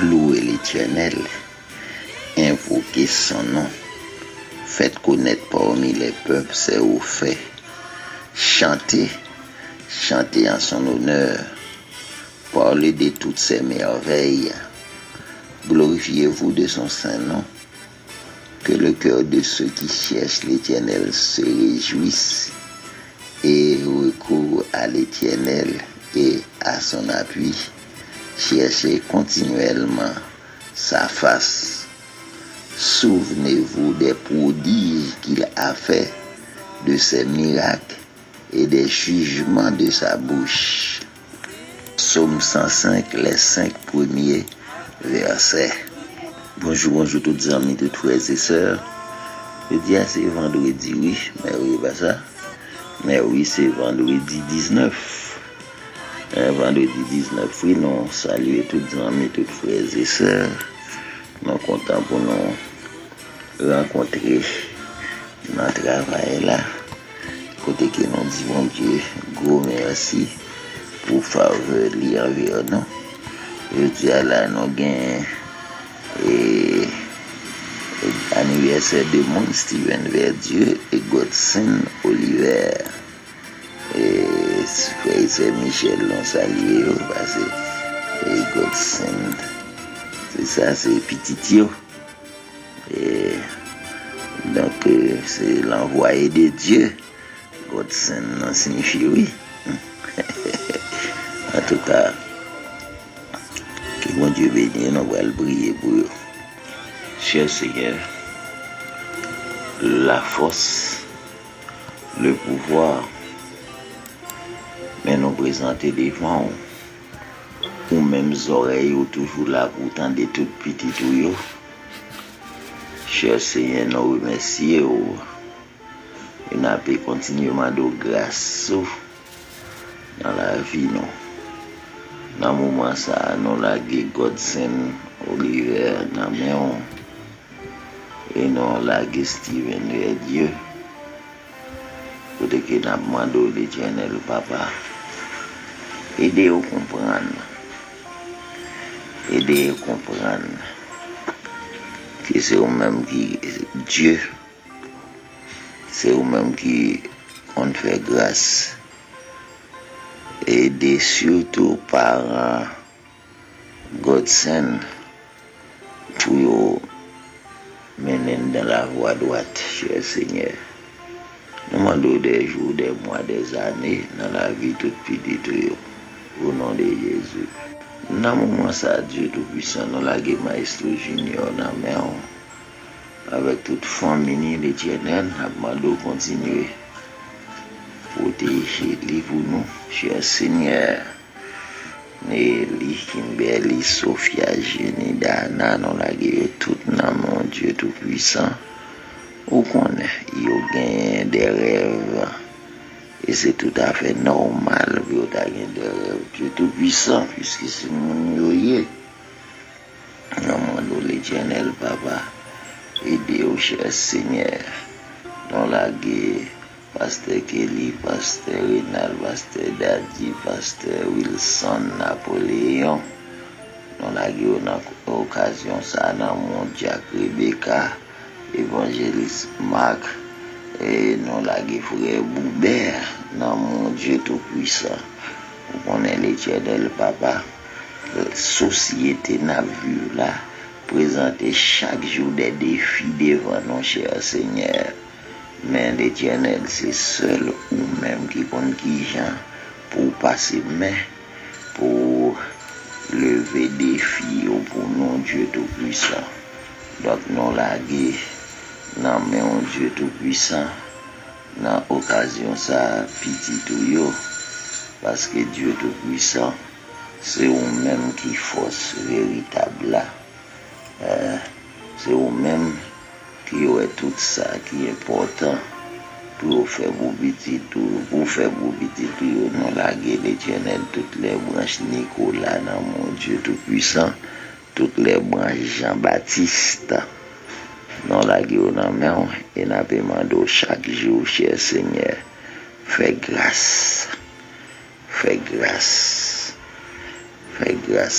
Louez l'Éternel, invoquez son nom, faites connaître parmi les peuples ses hauts faits, chantez en son honneur, parlez de toutes ses merveilles, glorifiez-vous de son saint nom, que le cœur de ceux qui cherchent l'Éternel se réjouisse et recourent à l'Éternel et à son appui. Cherchez continuellement sa face. Souvenez-vous des prodiges qu'il a fait, de ses miracles et des jugements de sa bouche. Psaume 105, les 5 premiers versets. Bonjour toutes les amis, toutes frères et sœurs. Je dis c'est vendredi, oui, mais oui, pas ça. Mais oui, c'est vendredi 19. Vendredi 19, oui, nous saluons toutes les amis, toutes frères et sœurs. Nous sommes contents pour nous rencontrer dans le travail là. Côté que nous disons, bon Dieu, gros merci pour faveur lire envers nous. Je dis là, nous avons anniversaire de mon Steven Verdieu et Godson Oliver. Et frère Michel l'ont salué parce que Godson, c'est ça, c'est petit yo. Et donc c'est l'envoyé de Dieu. Godson signifie oui. En tout cas, que bon Dieu bénisse, nous allons briller pour eux. Cher Seigneur, la force, le pouvoir, mais nous présenter devant ou même oreilles ou toujours là pour tendre tout petit tout. Cher Seigneur, nous remercions et nous avons continuellement de grâce dans la vie. Dans le moment ça, nous avons Godson Oliver dans main et nous avons Steven Dieu. Pour que nous demandons l'Éternel Papa, aidez-vous à comprendre. Aidez-vous à comprendre que c'est vous-même qui Dieu, c'est vous-même qui on fait grâce. Aidez surtout par Godson pour mener dans la voie droite, cher Seigneur. Nous demandons des jours, des mois, des années dans la vie toute petite au nom de Jésus. Dans le moment ça, Dieu Tout-Puissant, nous avons Maestro Junior dans la main. Avec toute famille l'Éternel, nous demandons de continuer pour protéger pour nous, cher Seigneur. Nelly, Kimberly, Sophia, Jenny, Dana, nous avons tout dans mon Dieu Tout-Puissant. Ou qu'on a des rêves et c'est tout à fait normal pour gagner des rêves. Dieu Tout-Puissant, puisque c'est mon yoye. Nous demandons l'Éternel Papa, aidez au cher Seigneur. Dans la guerre, Pasteur Kelly, Pasteur Renal, Pasteur Daddy, Pasteur Wilson, Napoléon. Dans la guerre, on a occasion ça dans mon Jack Rebecca. Évangéliste Marc et non la frère Boubert dans mon Dieu Tout-Puissant. On connaît l'Éternel Papa. La société n'a vu là présenter chaque jour des défis devant nos chers Seigneur. Mais l'Éternel c'est seul ou même qui compte qui gens pour passer main pour lever des défis pour nos Dieu Tout-Puissant. Donc non la guerre. Non mais mon Dieu Tout-Puissant, dans l'occasion ça, petit tout yo, parce que Dieu Tout-Puissant, c'est vous-même qui force véritable là. C'est vous-même qui est tout ça qui est important pour faire pour petit tout, nous laguer l'Éternel toutes les branches Nicolas dans mon Dieu tout-puissant, toutes les branches Jean-Baptiste, nous laguer dans main et nous demandons chaque jour, cher Seigneur, fais grâce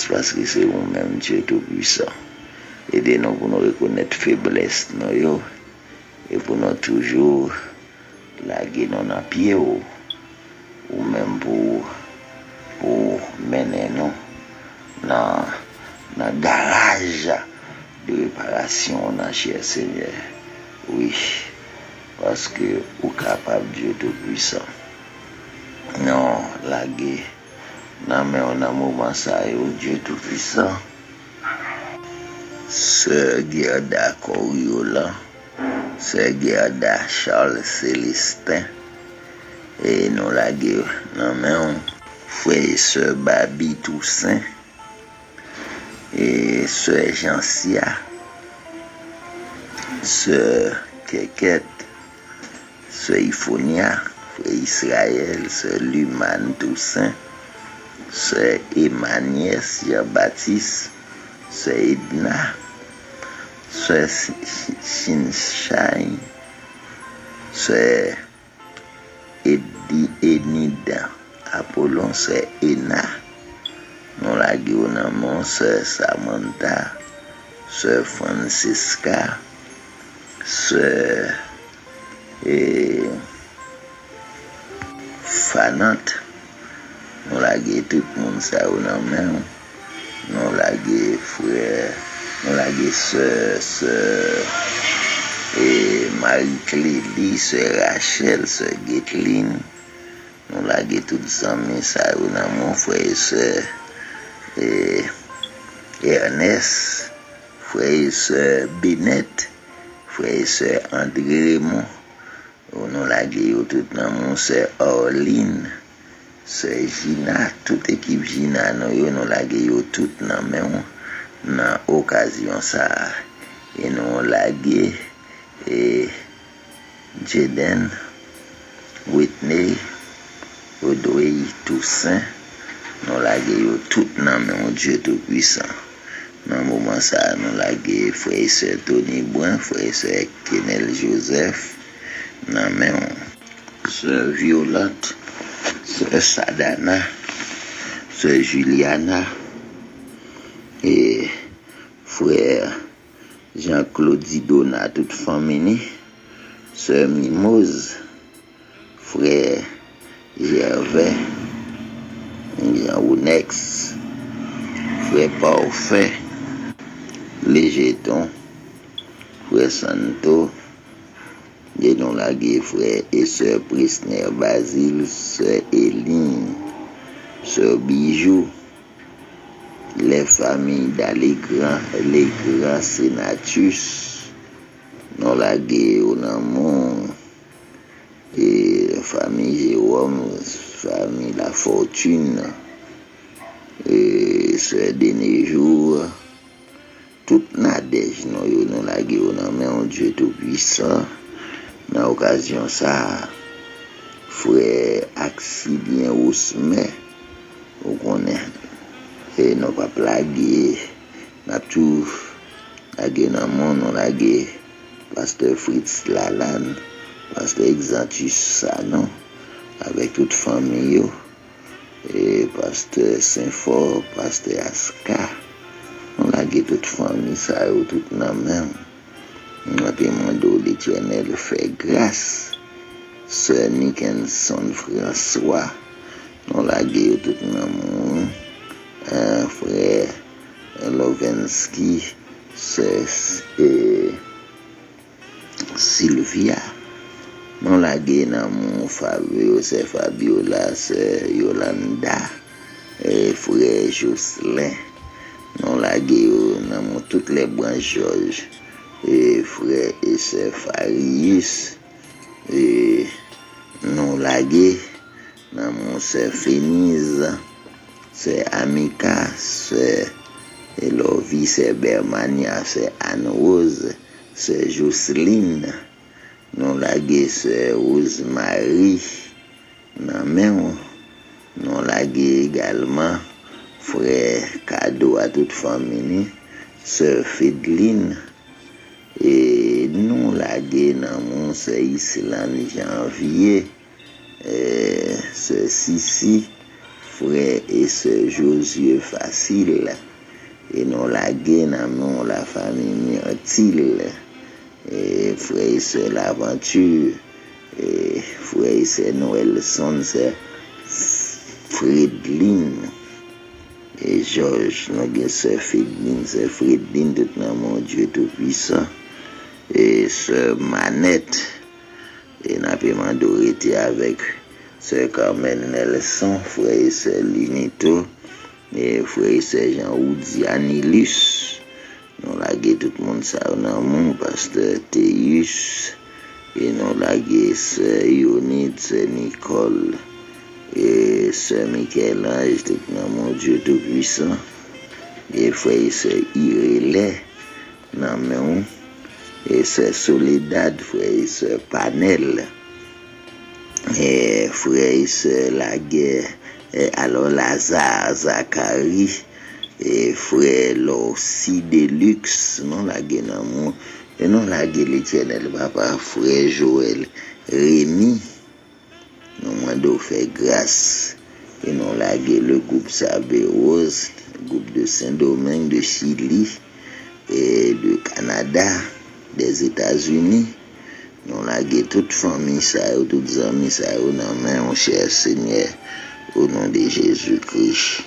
parce que c'est vous-même Dieu tout-puissant. Aidez-nous pour nous reconnaître faiblesse nous et pour nous toujours laguer dans nos pieds ou même pour mener nous dans le garage de réparation, cher Seigneur. Oui, parce que vous êtes capable, Dieu tout-puissant. Non, laguer. Non, mais on a un moment ça, Dieu tout-puissant. Sœur Gerda Coriolan, Sœur Gerda Charles Célestin, et nous laguer. Non, mais on frère Sœur Babi Toussaint, et Sœur Jansia, Sœur Keket, Sœur Ifonia, Frère Israël, Sœur Luman Toussaint, Sœur Emmanuel Jean-Baptiste, Sœur Edna, Sœur Shinshine, Sœur Enida, Apollon, Sœur Ena, nous la guillonnement, Sœur Samantha, Sœur Francisca, Sœur Fanante, nous la guillons tout le monde ça ou non même, nous la guillons frère, nous la guillons sœur Marie-Clélie, sœur Rachel, sœur Getline, nous la guillons tout ça mais ça ou non mon frère et sœur Ernest, frère et sœur Binette, frère et sœur André Raymond, nous la guillons tout dans mon sœur Orline, sœur Gina, toute équipe Gina, nous la guillons tout dans même dans occasion ça et nous la guillons et Jaden, Whitney, Audrey Toussaint, nous la guillons tout dans même Dieu tout-puissant. Dans le moment ça, nous la guillons frère et sœur Tony Brun, frère et sœur Kenel Joseph, dans même sœur Violette, sœur Sadana, sœur Juliana et frère Jean-Claude Didona, toute famille, sœur Mimose, frère Gervais, Jean-Ounex, frère Parfait, les jetons, frère Santo, et nous la frère et sœur Prisner Basile, sœur Eline, sœur Bijou, les familles les grands Sénatus, nous la au Namon, et la famille Jérôme, famille La Fortune, et sœur Denejour, toute Nadège, nous la au Namon, Dieu tout-puissant. Dans l'occasion ça, frère Axilien Ousmé, on connaît, et nous pas plaguer, n'a tout lagué dans le monde, on lagué pasteur Fritz Lalanne, pasteur Exantus Sanon, avec toute famille, et pasteur Saint-Fort, pasteur Aska, on lagué toute famille, ça, tout dans la même. Nous demandons l'Éternel de faire grâce. Sœur Nickenson François, nous la gueule tout le monde. Frère Lovensky, sœur Sylvia, nous la gueule dans mon Fabio, c'est Fabiola, sœur Yolanda, frère Jocelyn, nous la gueule dans toutes les branches Georges. Et frère et sœur Farius, et nous lagués dans mon sœur Fénise, sœur Amica, sœur Elovi, sœur Bermania, sœur Anne-Rose, sœur Jocelyne, nous lagué sœur Rosemary dans main, nous lagué également frère cadeau à toute famille, sœur Fidline, et nous lagué dans mon sœur Islande janvier, sœur Sissi, frère et sœur Josué Facile, et nous lagué dans la famille Myrtille, et frère et sœur L'Aventure, et frère et sœur Noël Sonse, Fridline, et Georges, nous avons sœur Fridline, tout dans mon Dieu Tout-Puissant, et sœur Manette, et nous avons demandé avec sœur Carmen Nelson, frère et sœur Linito, et frère et sœur Jean-Oudi Anilus, nous avons tout le monde ça dans mon pasteur Théus, et nous avons sœur Ionide, sœur Nicole, et sœur Michel-Ange, tout dans mon Dieu Tout-Puissant, et frère et sœur Irélé, dans mon, et sœur Soledad, frère et sœur Panel, et frère et sœur Laguerre, et alors Lazare, Zacharie, et frère Lorsi Deluxe, non la guénamon, et non la l'Éternel papa, frère Joël, Rémi, non moi d'où fait grâce, et non la le groupe Sabé Rose, le groupe de Saint-Domingue, de Chili, et de Canada, des États-Unis, non la toute famille, ça, toutes amis, ça, non, mon cher Seigneur, au nom de Jésus-Christ.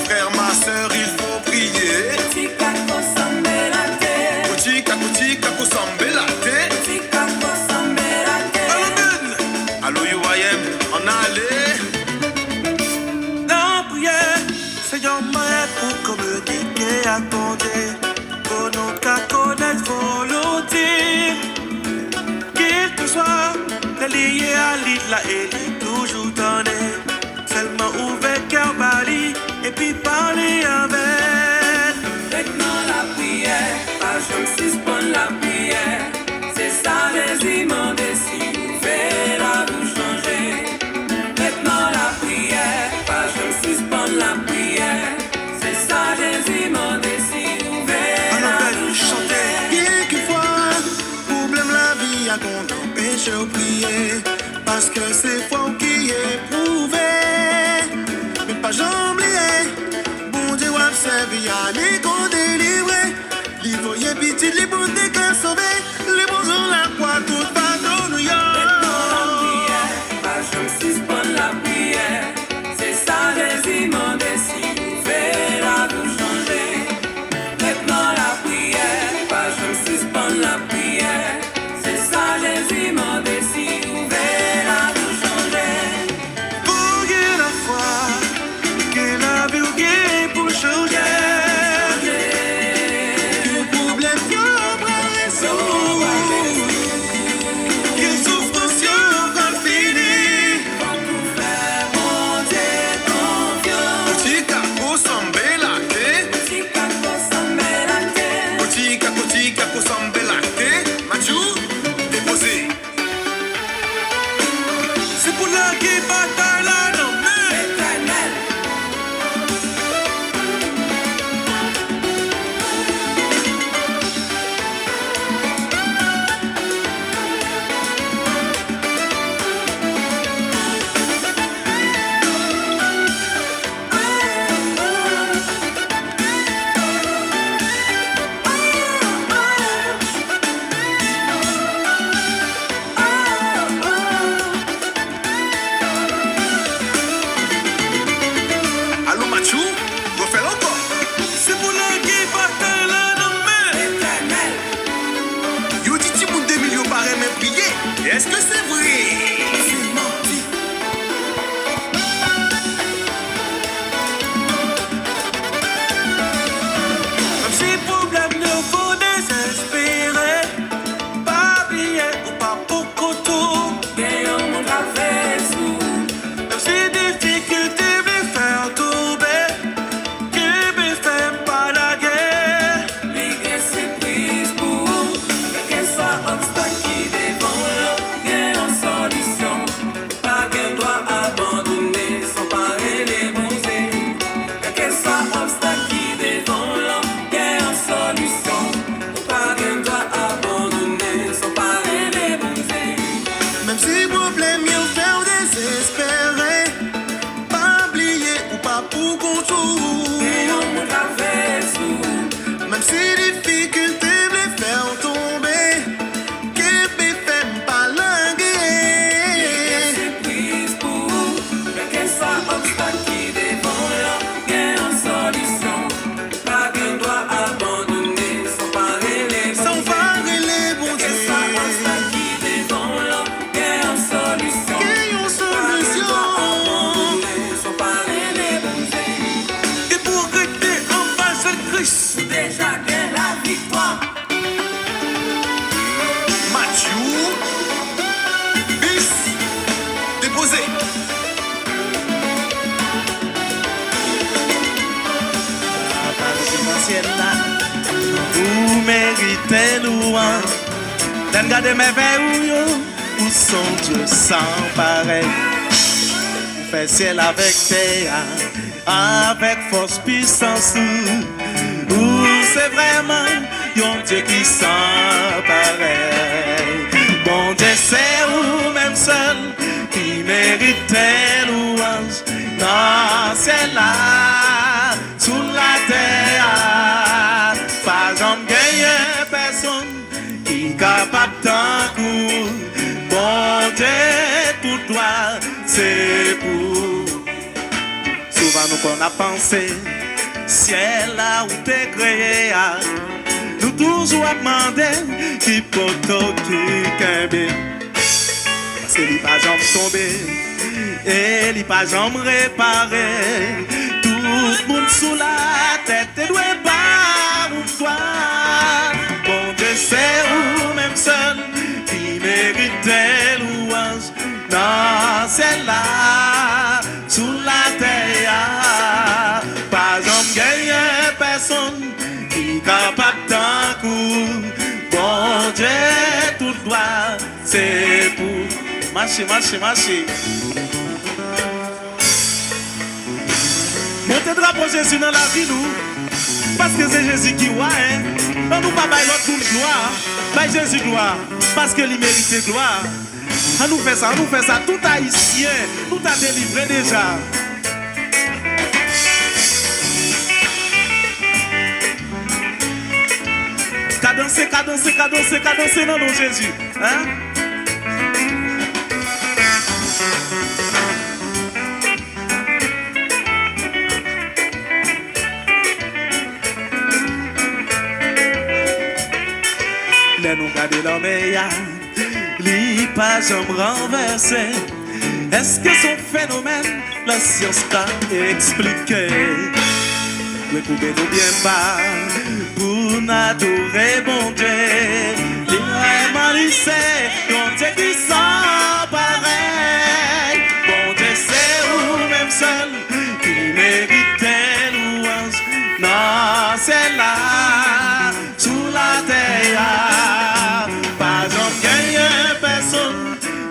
Frère, ma soeur, il faut prier. Allô, UIM, on a allé. La prière, Seigneur, m'aide pour communiquer à ton Dieu. Pour nous qu'à connaître volonté. Qu'il te soit lié à l'île, là, et toujours donné. Seulement ouvert cœur bali et puis parler avec. Maintenant la prière, pas je me suspends la prière. C'est ça les immenses si ouvert à vous changer. Maintenant la prière, pas je me suspends la prière. C'est ça les immenses si ouvert à vous changer. Quelquefois, problème la vie a qu'on empêche de prier. Parce que c'est foi qui est prouvé. Mais pas j'oublier. Bon Dieu a servi à les qu'on délivrer. Les voyez petit, les bons des cœurs sauvés. Les bons ont la croix toute pardon nous y Maintenant la prière, pas je me suspends la prière. C'est ça les immenses si ouvert à vous changer. Maintenant la prière, pas je me suspends la prière. C'est ça les immenses si ouvert à vous changer. Pour que la foi, que la vie ou que pour changer. Que problème y'a pas raison. Que souffrance y'a pas fini. Pour faire monter confiance. Tika kosambe la te. Si kako s'en la terre. Tika kosambe la te. Mathieu, déposé. C'est pour la qui bataille la nommée. Éternel. louange. D'un gars de merveilleux, où sont Dieu sans pareil. Fait ciel avec terre, avec force, puissance. Où c'est vraiment un Dieu qui sans pareil. Bon Dieu, c'est vous même seul qui méritait louange. Non, c'est là, sous la terre. Pas jamais gagné personne qui est capable d'un coup. Bon Dieu, tout toi, c'est pour. Souvent nous qu'on a pensé, ciel là où t'es créé, nous toujours demandé qui poto qui kembe. Parce que l'y pas jamais tombé, et l'y pas jamais réparé. Tout le monde sous la tête, et doit pas pour toi. Bon Dieu, c'est vous même seul qui méritait louange. Non, c'est là, sous la terre. Pas jamais gagné personne qui est capable d'un coup. Bon Dieu, tout droit, c'est pour marcher, marcher, marcher. Montez drapeau Jésus dans la vie, nous. Parce que c'est Jésus qui voit, hein. Non, nous pas bailler l'autre pour gloire. Baille Jésus gloire. Parce que il mérite gloire. On nous fait ça, tout haïtien, tout a délivré déjà. Cadencer, non, non, Jésus. Hein? Les nous garder l'homme li pas jamais renversé. Est-ce que son phénomène, la science t'a expliqué? Mais pouvez-nous bien pas pour n'adorer bon Dieu? Les vraiment lycée, bon Dieu qui s'en pareil. Bon Dieu c'est vous même seul qui méritait louange. Non, c'est là, sous la terre. Pas jamais personne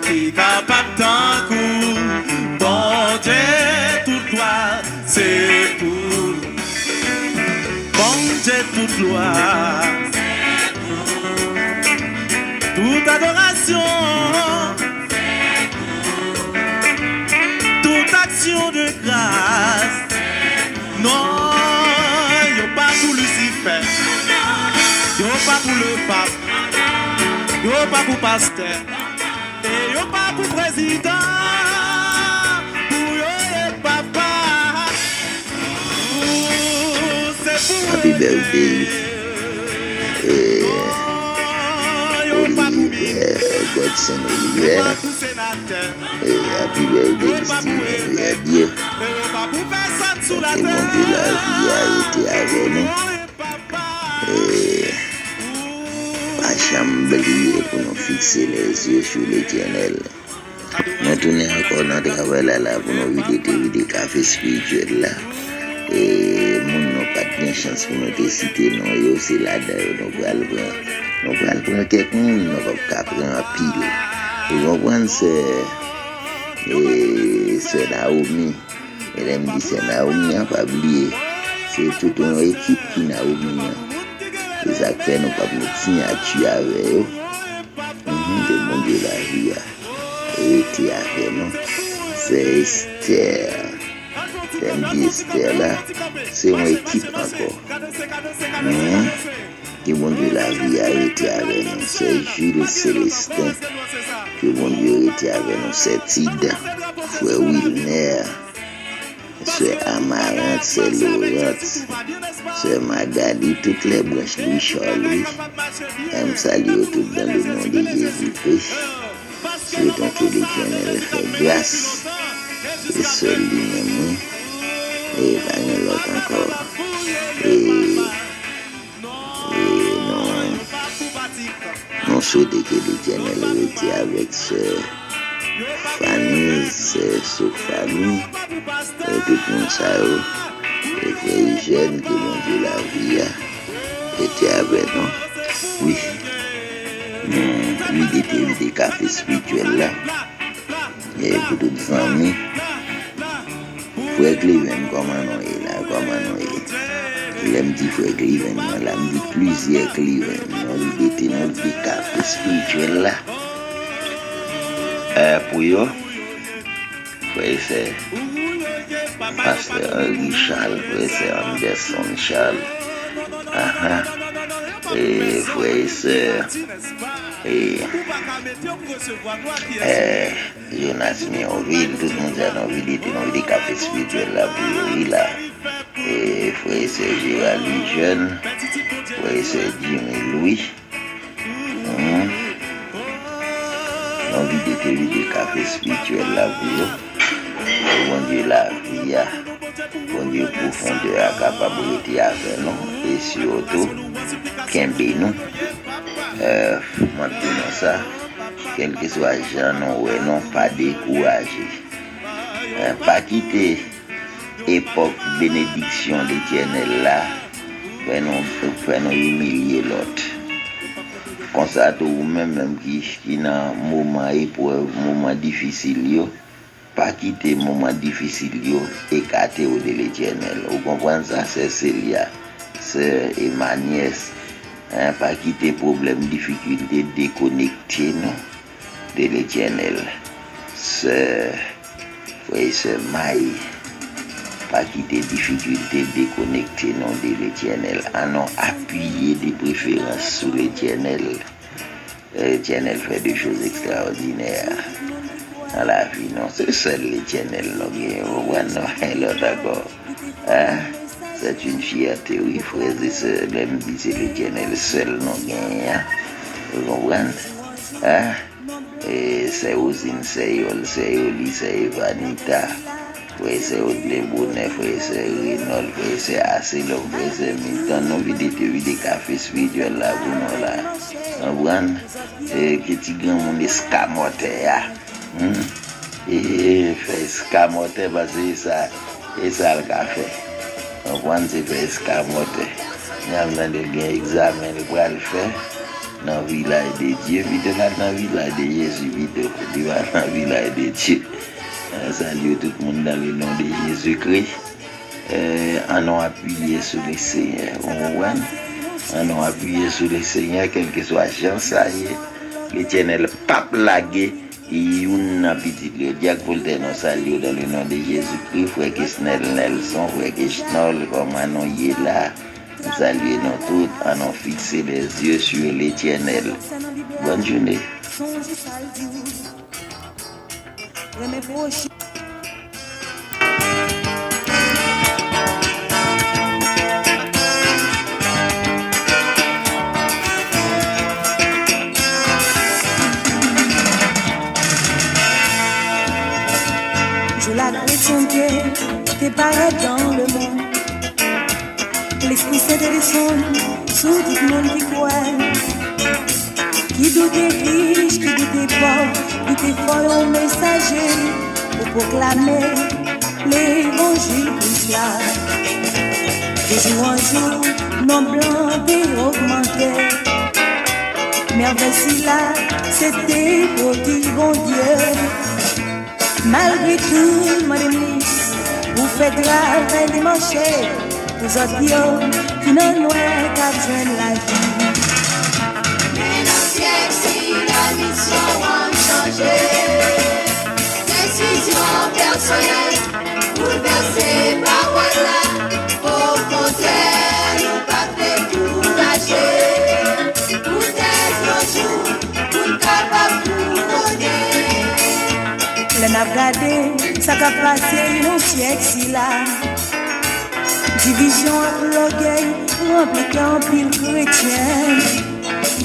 qui est capable d'un coup. Bon Dieu, toute loi, c'est pour. Bon Dieu, toute loi, toute adoration, toute action de grâce. Non, y'a pas pour Lucifer, y'a pas pour le pape, y'a pas pour pasteur, et y'a pas pour président, pour y'a papa. Happy birthday, Olivier, Godson Olivier. Happy birthday, Steve Dieu. Que mon Dieu la vie a été avec nous. Pas jamais oublier pour nous fixer les yeux sur l'Éternel. Nous tournons encore notre travail là pour nous vider des cafés spirituels là. Et mon n'a pas de chance pour nous décider non yo c'est là dedans nous allons prendre quelqu'un nous va prendre un pile vous comprenez c'est Naomi elle me dit c'est Naomi pas oublier c'est toute une équipe qui Naomi les acteurs nous pas nous signature avec eux de mon Dieu la vie et était avec nous c'est Esther. Esther là, c'est une équipe encore. Que mon Dieu la vie a été avec nous. C'est Jules Célestin. Que mon Dieu a été avec nous. C'est Tida, frère Wilner, c'est Amarante, c'est Laurent, c'est Magali, toutes les branches Louis Charlie. Elle salue tout dans le nom de Jésus-Christ. Souhaitons que l'Éternel fait grâce. Et seul lui-même. Et Daniel l'autre encore. Et non souhaitons que l'Éternel était avec ce famille, ce famille, et tout le monde ça, et frère jeune que mon Dieu la vie était avec nous. Oui, Vide café spirituel là. Et pour tous les amis, frère Cleven, comment on est là, comment on est. Il aime dit frère Cleven, il aime dit plusieurs Cleven. On était dans le café spirituel là. Pour eux, frère c'est Pasteur Henri Charles, frère c'est Anderson Charles. Et frère et sœur, et Jonas Mionville, tout le monde a envie de café spirituel là pour lui là. Et frère et sœur Gérald Louis Jeune, frère et sœur Jimmy Louis. Envie de café spirituel là pour eux. Bon Dieu la vie, bon Dieu profondeur, capacité à faire nous, et surtout, qu'aimer nous. Maintenant ça, quel que soit le genre, non, pas décourager. Pas quitter l'époque bénédiction de l'Éternel là, pour nous humilier l'autre. Comme ça, tout même qui dans un moment épreuve, moment difficile, pas quitter moment difficile, écarter de l'Éternel. Vous comprenez ça, c'est Célia, c'est Emmanuel. Pas quitter problème, difficulté, déconnecter nous de l'Éternel. C'est Maï. Pas quitter difficulté, déconnecter nous de l'Éternel. Non appuyer des préférences sur l'Éternel. L'Éternel fait des choses extraordinaires dans la vie. Non, c'est seul l'Éternel. D'accord. C'est une fierté, oui, frères et sœurs, même si c'est l'Éternel seul, non, vous comprenez? Et c'est Osine, c'est Yoli, c'est Vanita, c'est Audley Bonnet, c'est Reynold, c'est Asselon, c'est Milton, non, vide café spirituel là, vous non, là. Vous comprenez? Et petit grand monde escamote, et fait escamote, parce que c'est ça le café. On va se faire escamoter. Nous avons un examen pour le faire dans le village de Dieu. Vite là dans le village de Jésus. Vite dans le village de Dieu. Salut tout le monde dans le nom de Jésus-Christ. On a appuyé sur le Seigneur. On a appuyé sur le Seigneur, quel que soit la chance. L'Éternel pape lagué. Et une petite Diac Voltaire nous salue dans le nom de Jésus-Christ, frère Kisnel Nelson, frère Kisnol, comme on y est là. Nous saluons nous tous, en nous fixer les yeux sur l'Éternel. Bonne journée. La chrétienté qui paraît dans le monde. L'esprit saint descend sur tout le monde qui croit. Qui doute riche, qui doute pauvre, qui est fort au messager pour proclamer l'évangile pour cela. De jour en jour, non blanc et augmenté. Merveille si là, c'était pour dire bon Dieu. Malgré tout, mon ami, vous faites grave et marcher. Vous autres qui n'ont loin qu'à joindre la vie. Mais dans le siècle, si la mission a changé, décision personnelle, bouleversée par voilà, au contraire, nous pas décourager. Peut-être un jour, nous capables de nous donner. Le n'a regardé, ça a passé un siècle si là. Division entre l'orgueil, rempli qu'un pile chrétien.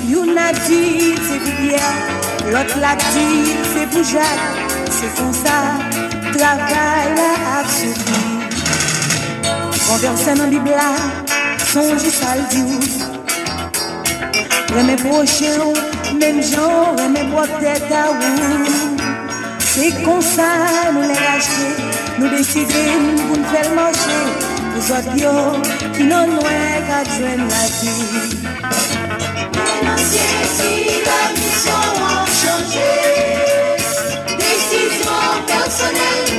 Y'en a dit, c'est pour Pierre, l'autre l'a dit, c'est pour Jacques. C'est comme ça, travail a suivi. Converser dans la Bible, songe ça le dit. Remets prochain, même gens, remets boire tête à vous. C'est comme ça, nous les racheter, nous décidons pour nous faire marcher. Nous autres qui n'ont loin qu'à joindre la vie. Maintenant, si la mission a changé, décision personnelle,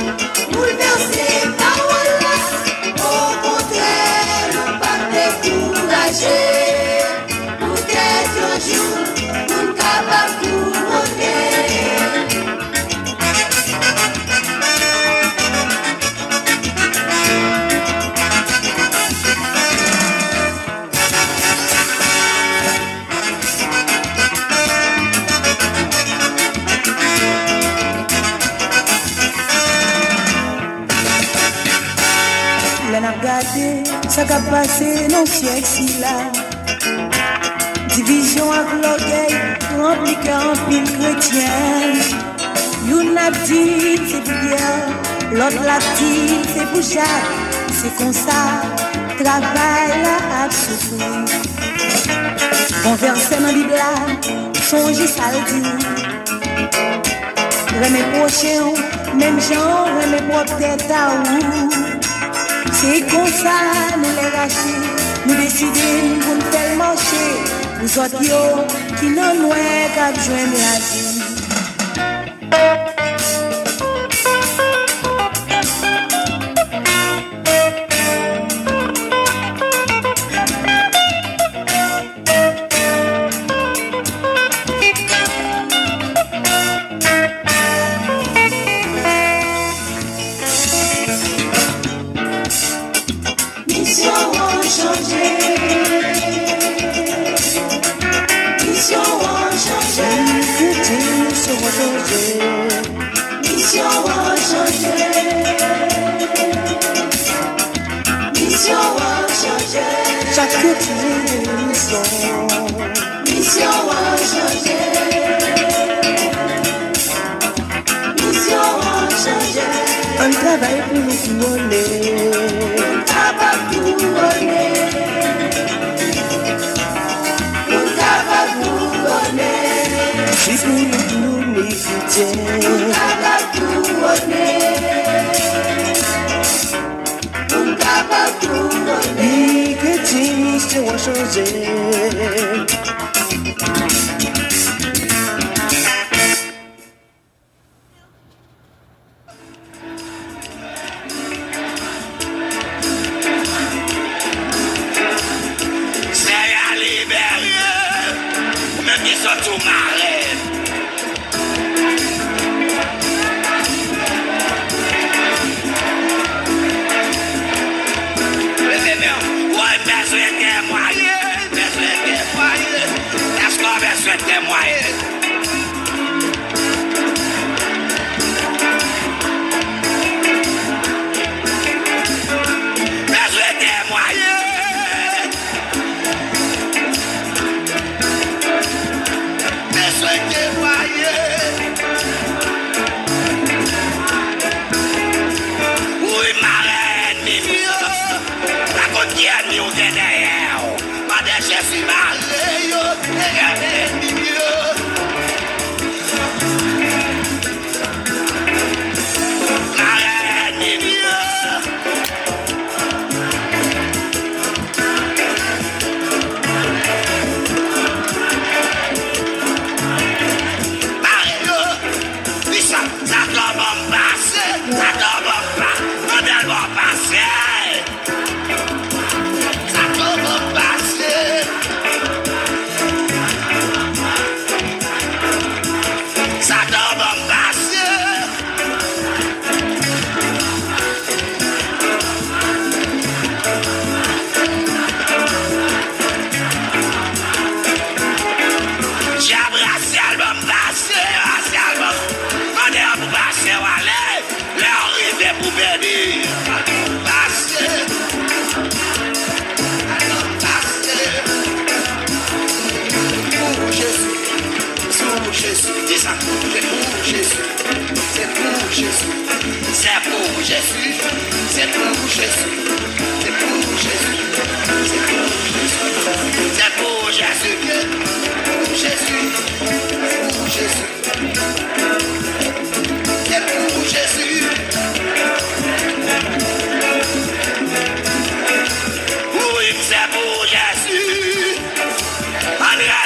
bouleversée paroles, au contraire, nous pas décourager, peut-être un jour, nous capables de revenir. L'on a regardé ça qui a passé dans le siècle si là. Division avec l'orgueil, rempli qu'un pile chrétien. Y'en a dit c'est pour Pierre, l'autre l'a dit c'est pour Jacques. C'est comme ça, travail là a souffert. Converser dans la Bible là, songer ça le dit. Remets prochain, même genre, remets propre tête à où. C'est comme ça, nous les racheter, nous décidons pour nous faire marcher. Vous autres yo, qui n'en loin qu'à joindre la vie. André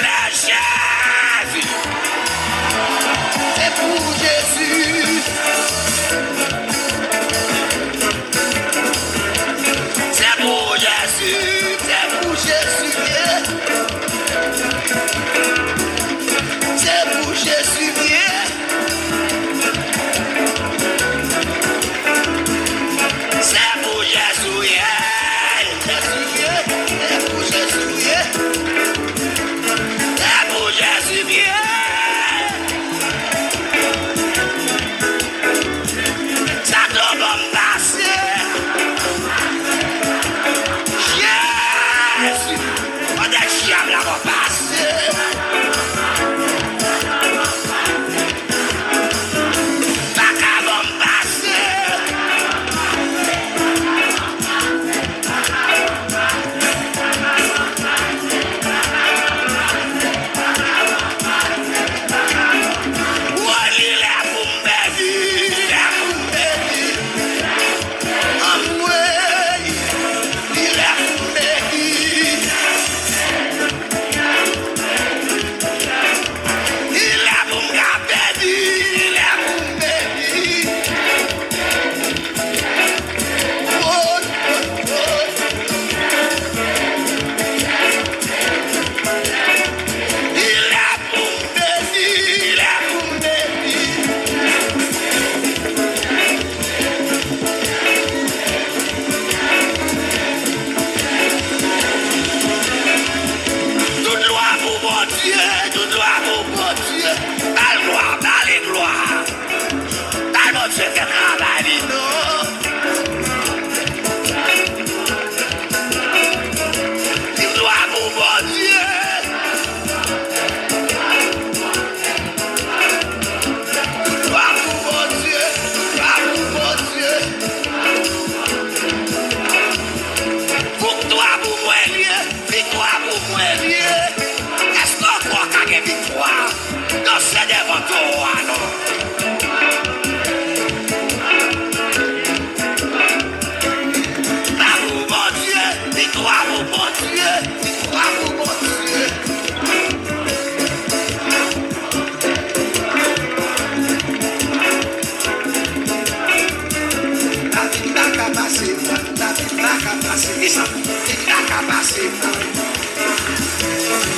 ça, il n'a qu'à passer.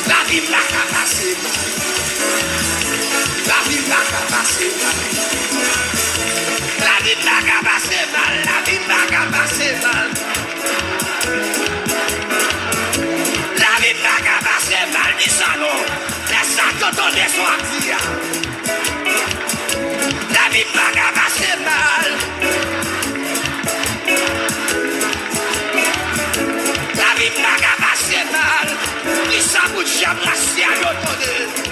La vie n'a qu'à passer. La vie n'a qu'à passer. La vie n'a qu'à passer mal. La vie n'a qu'à passer mal. La vie n'a qu'à passer mal. Dis ça non. Laisse ça t'entendre soit dire. La vie n'a qu'à passer mal. La vie n'a qu'à passer mal. Dis ça pour jamais la sienne autour.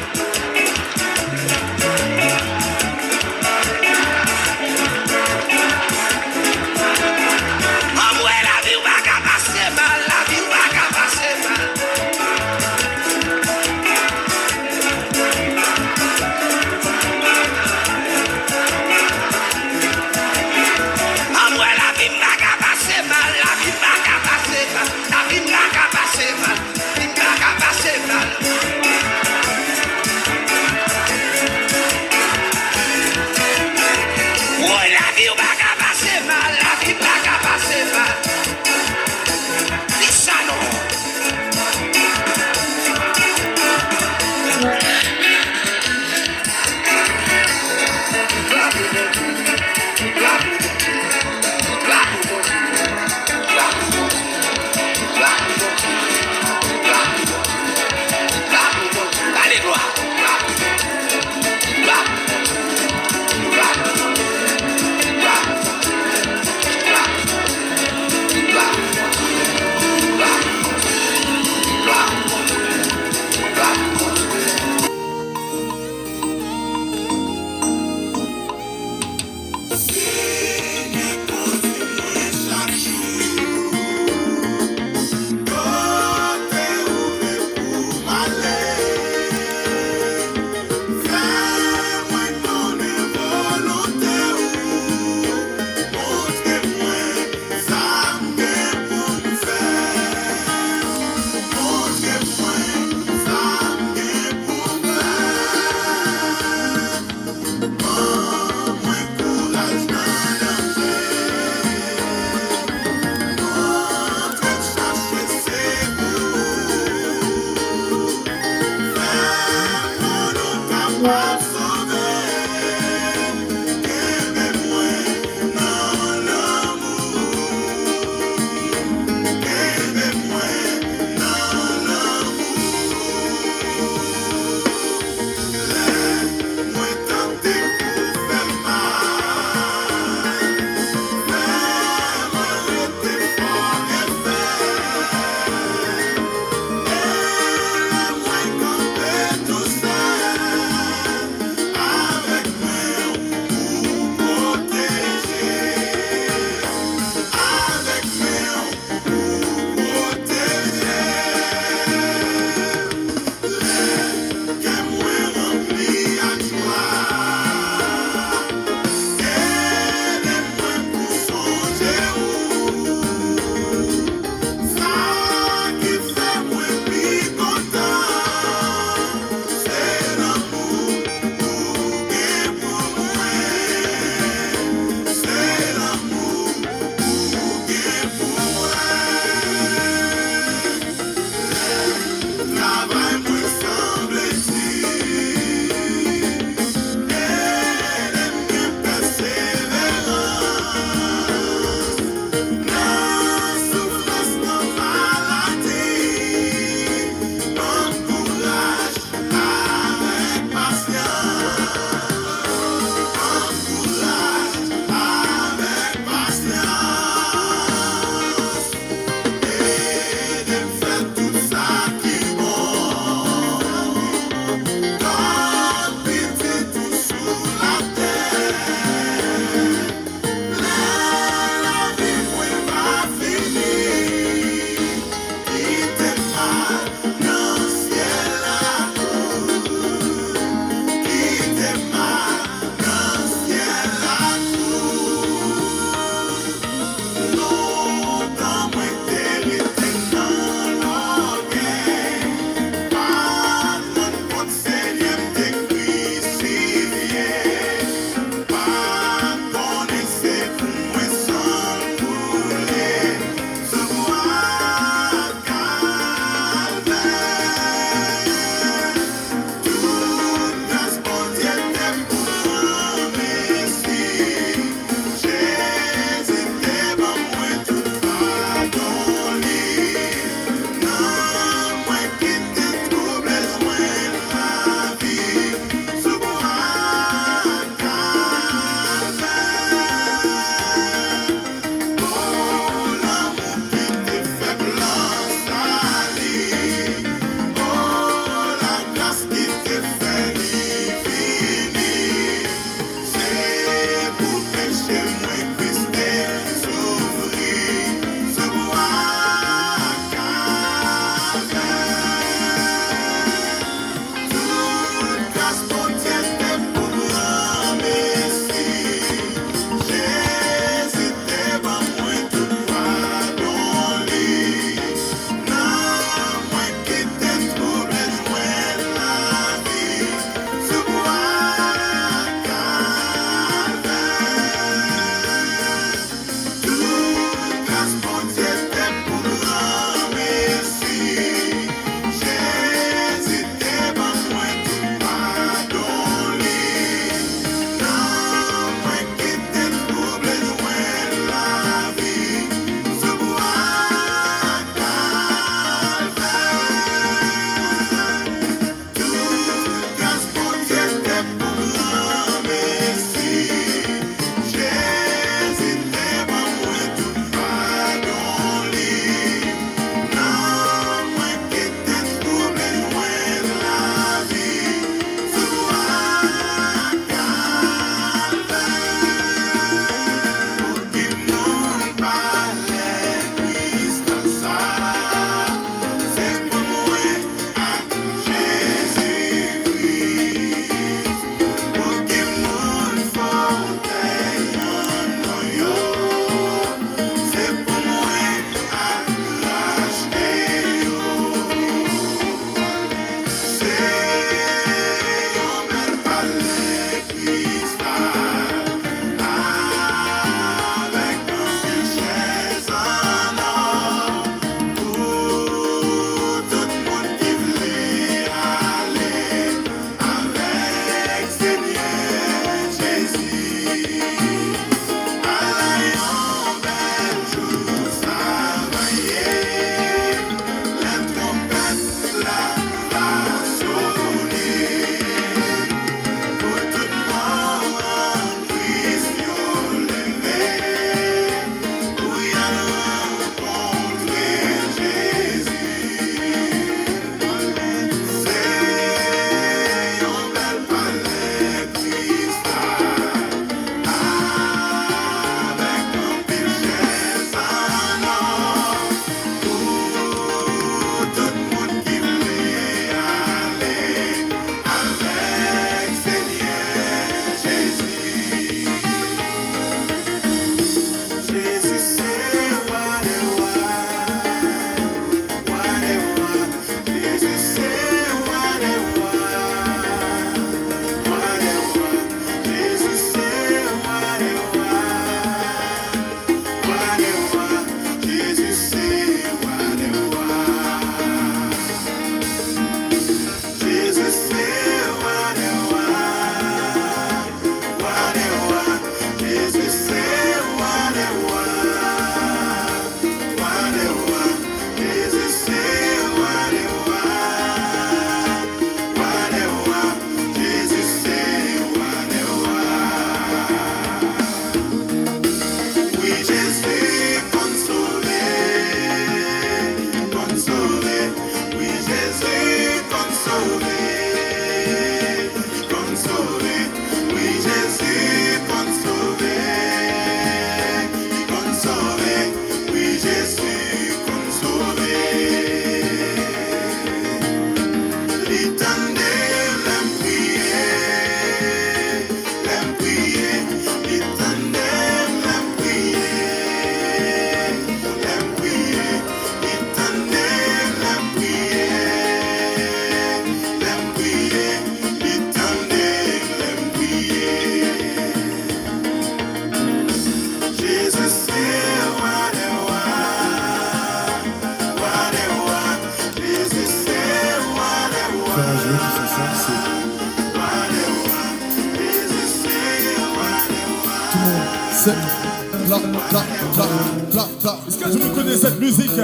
Est-ce que vous connaissez cette musique?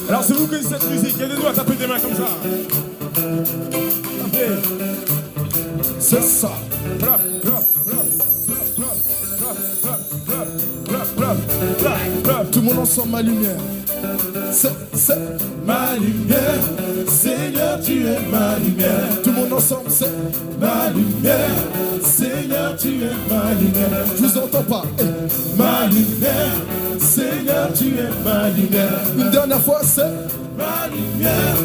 Alors si vous connaissez cette musique, aidez-nous à taper des mains comme ça. Tapez. C'est ça. Tout le monde ensemble, ma lumière. C'est ma lumière. Seigneur, tu es ma lumière. Tout le monde ensemble, c'est ma lumière. Seigneur, tu es ma lumière. Je vous entends pas. Ma lumière. Seigneur, tu es ma lumière. Une dernière fois, c'est ma lumière.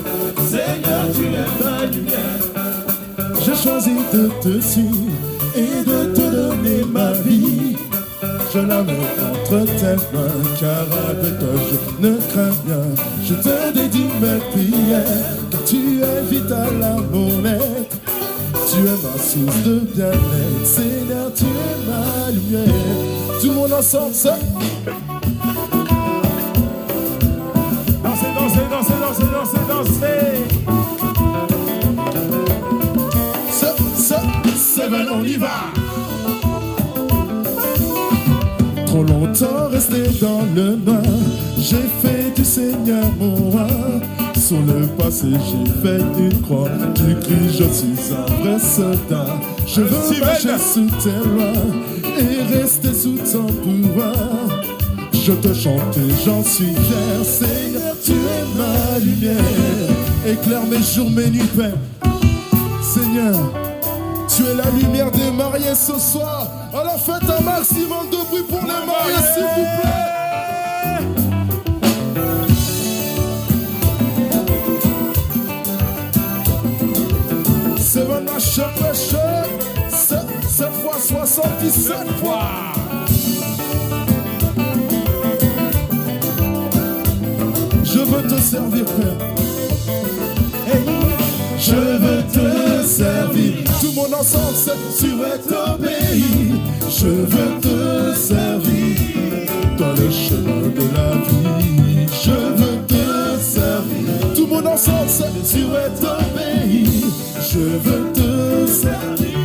Seigneur, tu es ma lumière. J'ai choisi de te suivre et de te donner ma vie. Je la mets entre tes mains, car avec toi je ne crains rien. Je te dédie mes prières, car tu es vital à mon être. Tu es ma source de bien-être, Seigneur, tu es ma lumière. Tout le monde ensemble, c'est on y va. Trop longtemps resté dans le noir, j'ai fait du Seigneur mon roi. Sur le passé j'ai fait une croix, du cri je suis un vrai soldat. Je veux marcher sous tes lois et rester sous ton pouvoir. Je te chante et j'en suis fier, Seigneur, tu es ma lumière. Éclaire mes jours, mes nuits, Père. Seigneur, tu es la lumière des mariés ce soir. Alors faites un maximum de bruit pour les mariés, s'il vous plaît. C'est bon, cette fois 77 fois. Je veux te servir, Père. Hey. Je veux te servir. Tout le monde ensemble, c'est tu es ton pays. Je veux te servir dans le chemin de la vie. Je veux te servir. Tout le monde ensemble, c'est tu es ton pays. Je veux te servir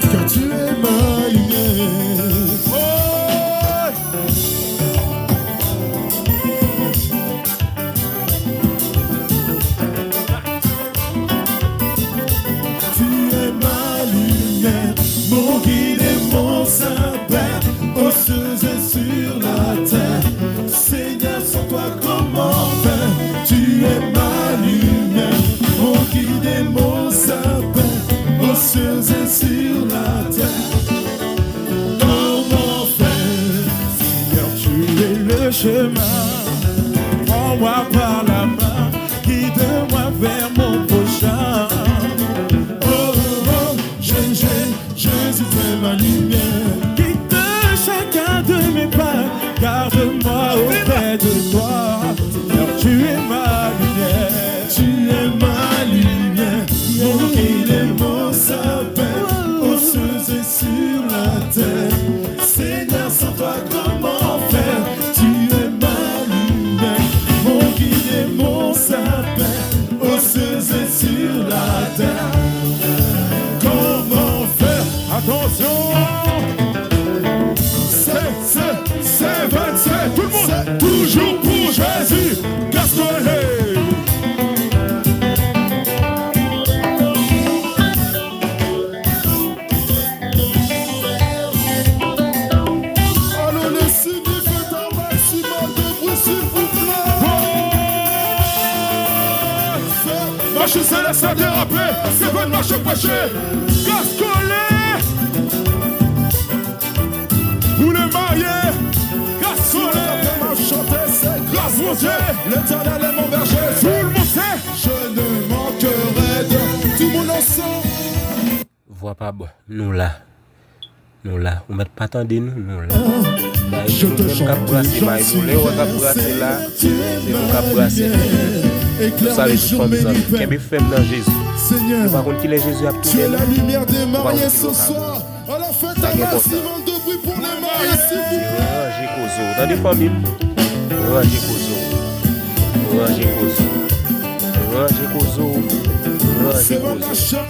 car tu es ma lumière. Mon guide et mon saint-père, osseuse sur la terre. Seigneur, sans toi comment faire? Tu es ma lumière. Mon guide et mon saint-père, osseuse sur la terre. Comment faire? Seigneur, tu es le chemin. Prends-moi par la main, guide-moi vers mon prochain. Jésus, fais ma lumière. Guide chacun de mes pas, garde-moi auprès de toi. Seigneur, tu es ma lumière. Tu es ma lumière. Mon guide et mon sapin, osseuse sur la terre. Seigneur, sans toi, comment faire? Tu es ma lumière. Mon guide et mon sapin, osseuse sur la terre. Attention, c'est 27, tout le monde, toujours pour Jésus, Gascolet. Allons les signes, faites un maximum de bruit, s'il vous plaît. Marche céleste à déraper, c'est bonne marche prêchée, Gascolet. Vous les mariés, Gascolet, chanter, c'est grâce mon Dieu. L'éternel est mon berger, tout le monde sait. Je ne manquerai de tout mon ensemble. Vois pas, nous là, on met pas tant de nous là. Je te chante, j'en suis fier, c'est nous qui brasser. Éclaire mes jours, mes nuits, Père. Seigneur, tu es la lumière des mariés ce soir. Alors faites un maximum de bruit pour les mariés, s'il vous plaît. Dans des familles, Roger Kozo. C'est mon achat,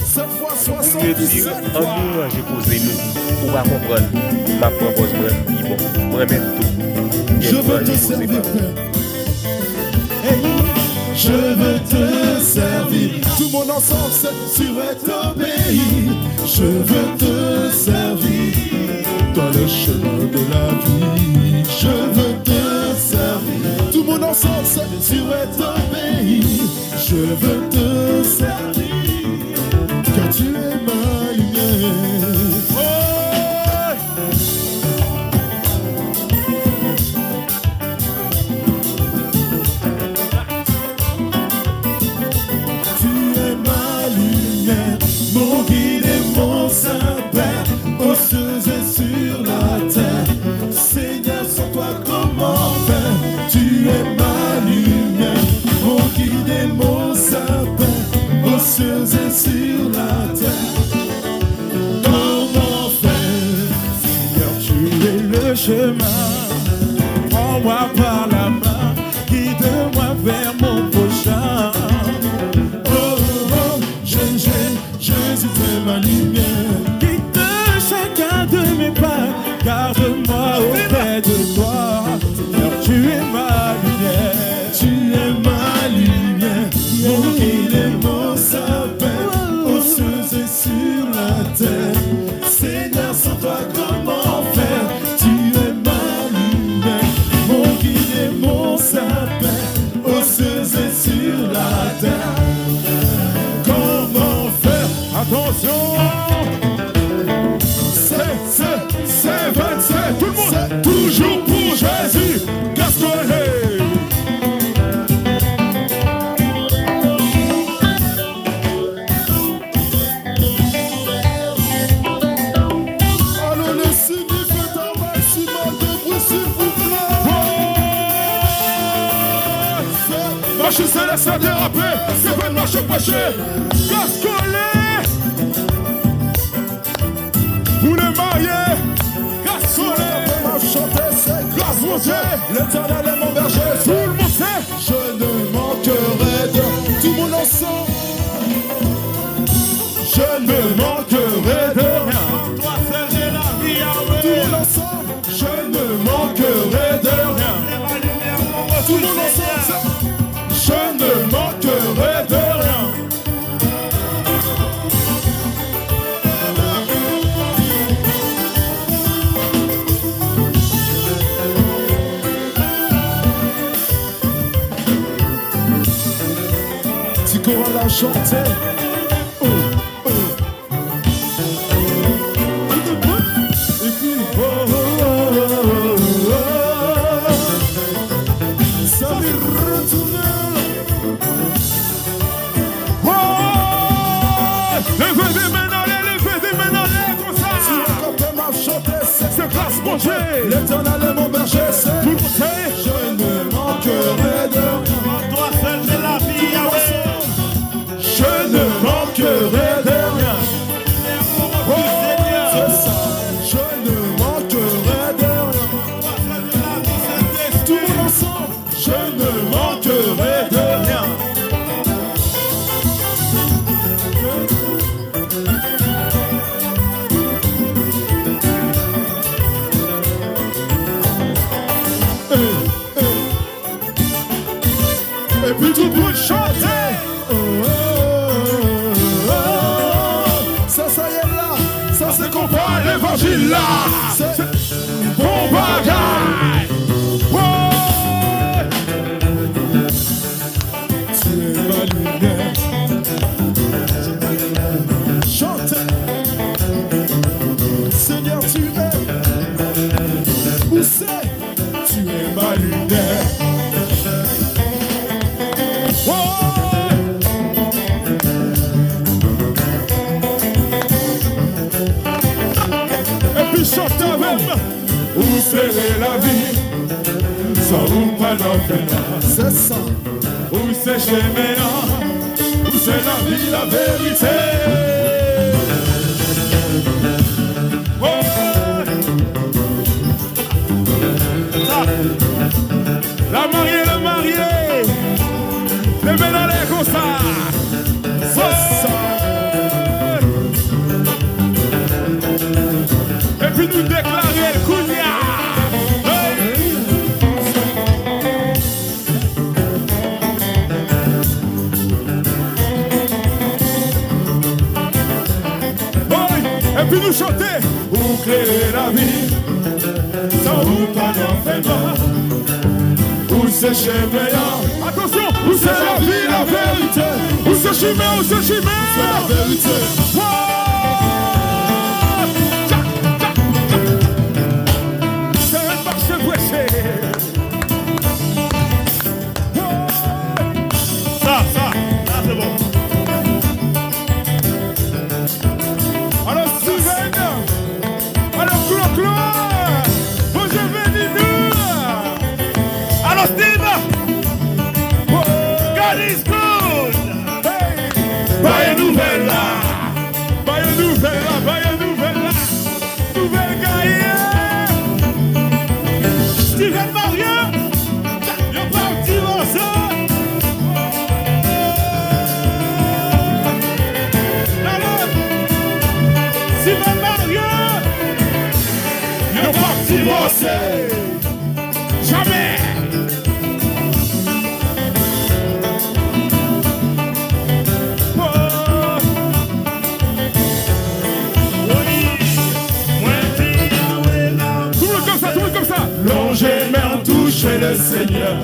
cette fois 77. En j'ai posé nous. Pour pas comprendre. Ma propose moi, bon, moi-même tout. Je veux te servir, Père. Je veux te servir. Tout mon ensemble, c'est sur ton pays. Je veux te servir dans le chemin de la vie. Je veux te servir. Tout mon ensemble, c'est sur ton pays. Je veux te servir car tu es ma lumière. Oh! Mon guide et mon saint-père, aux cieux et sur la terre. Seigneur, sans toi comment faire? Tu es ma lumière. Mon guide et mon saint-père, aux cieux et sur la terre. Comment faire? Seigneur, tu es le chemin. Prends-moi par la main, guide-moi vers mon prochain. Jésus, fais ma lumière. Guide chacun de mes pas. Garde-moi auprès de toi. Seigneur, tu es ma lumière. Tu es ma lumière. Mon guide et mon sapin, aux cieux et sur la terre. Seigneur, sans toi, comment faire? Tu es ma lumière. Mon guide et mon sapin, aux cieux et sur la terre. Attention, c'est 27, tout le monde, toujours pour Jésus, Gascolet. Allons le Seigneur fait un maximum de bruit s'il vous plaît. Marche céleste à déraper, c'est pas une marche prêchée, Gascolet. Pour les mariés, Gascolet, chanter, c'est grâce montée. L'éternel est mon berger, tout le monde sait. Je ne manquerai de tout mon ensemble. Je ne manquerai de rien. Toi seul j'ai la vie à tout mon ensemble. Je ne manquerai de rien. Tout mon ensemble, je ne manquerai de rien. Qu'on l'a chanté. Et puis ça m'est retourné. Levez des mains dans l'air, levez des mains dans l'air comme ça. Si on quand m'a chanté, c'est place manger. L'éternel est mon berger, c'est tout le monde sait. Je ne manquerai de rien. Toi seul j'ai la vie à faire. Je ne manquerai de rien. Oh, c'est ça. Je ne manquerai de rien. Tout ensemble, je ne manquerai de rien. Et puis tout le monde chanter. Ça c'est qu'on voit l'évangile là. C'est bon bagaille. Ouais. Tu es ma lumière. Chante. Seigneur, tu es. Où c'est? Tu es ma lumière. Chante avec moi. Où serait la vie sans vous pas d'enfer? C'est ça. Où c'est chez maintenant? Où c'est la vie, la vérité? Oh. La mariée, le marié, les mains dans les comme ça. C'est ça. Ariel Kounia. Et puis nous chanter, vous clairez la vie, sans vous pas d'enfermement, vous séchez meilleur. Attention, vous c'est la vie, la vérité, vous séchez meilleur, vous séchez meilleur. C'est la vérité. C'est un marché pressé. Ça, c'est bon. Alors Steven, alors Clo, bonjour venez-nous. Alors Steve, God is good. Hey. Baille nouvelle là, nouvelle gaillère. Steven Mario, y'a pas un petit morceau. Steven Mario, y'a pas un petit morceau. Jamais. Longer, mais en toucher le Seigneur.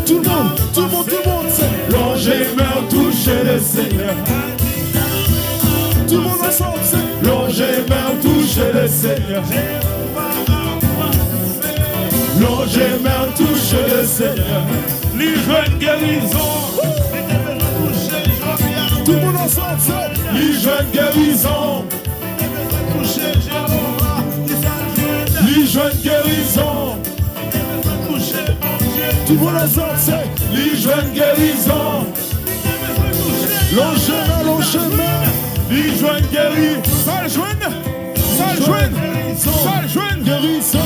Tout le monde sait. Longer, mais en toucher le Seigneur. Tout le monde ensemble sait. Longer, mais en toucher le Seigneur. Longer, mais en toucher le Seigneur. Livre une guérison. Tout le monde ensemble sait. Livre une guérison. Les jeunes guérisons. Tout le monde ensemble c'est les jeunes guérisons. Long chemin, les jeunes guéris. Sale jeune, guérison.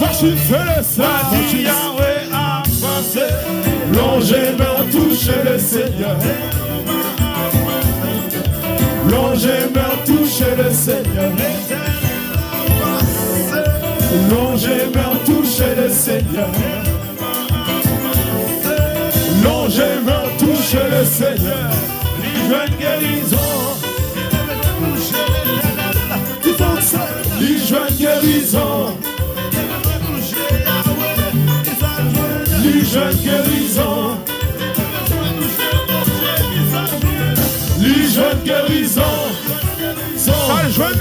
Machine céleste, Yahweh a passé. Longer, mais on touche le Seigneur. Longer, mais on touche le Seigneur. Longer, mais on touche le Seigneur. Longer, mais on touche le Seigneur. Les jeunes guérisons. Les jeunes guérisons. Les jeunes guérisons. Les jeunes guérisons. Sale jeune,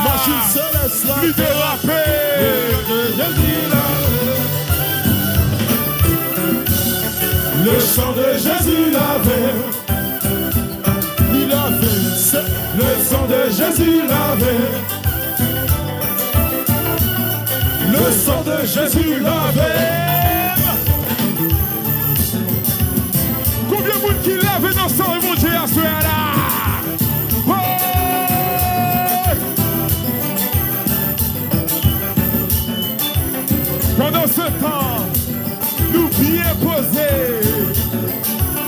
machine céleste là, l'idée rappée. Le sang de Jésus lavé, il a fait. Le sang de Jésus lavé. Le sang de Jésus lavé. Combien de monde qui lave dans sang et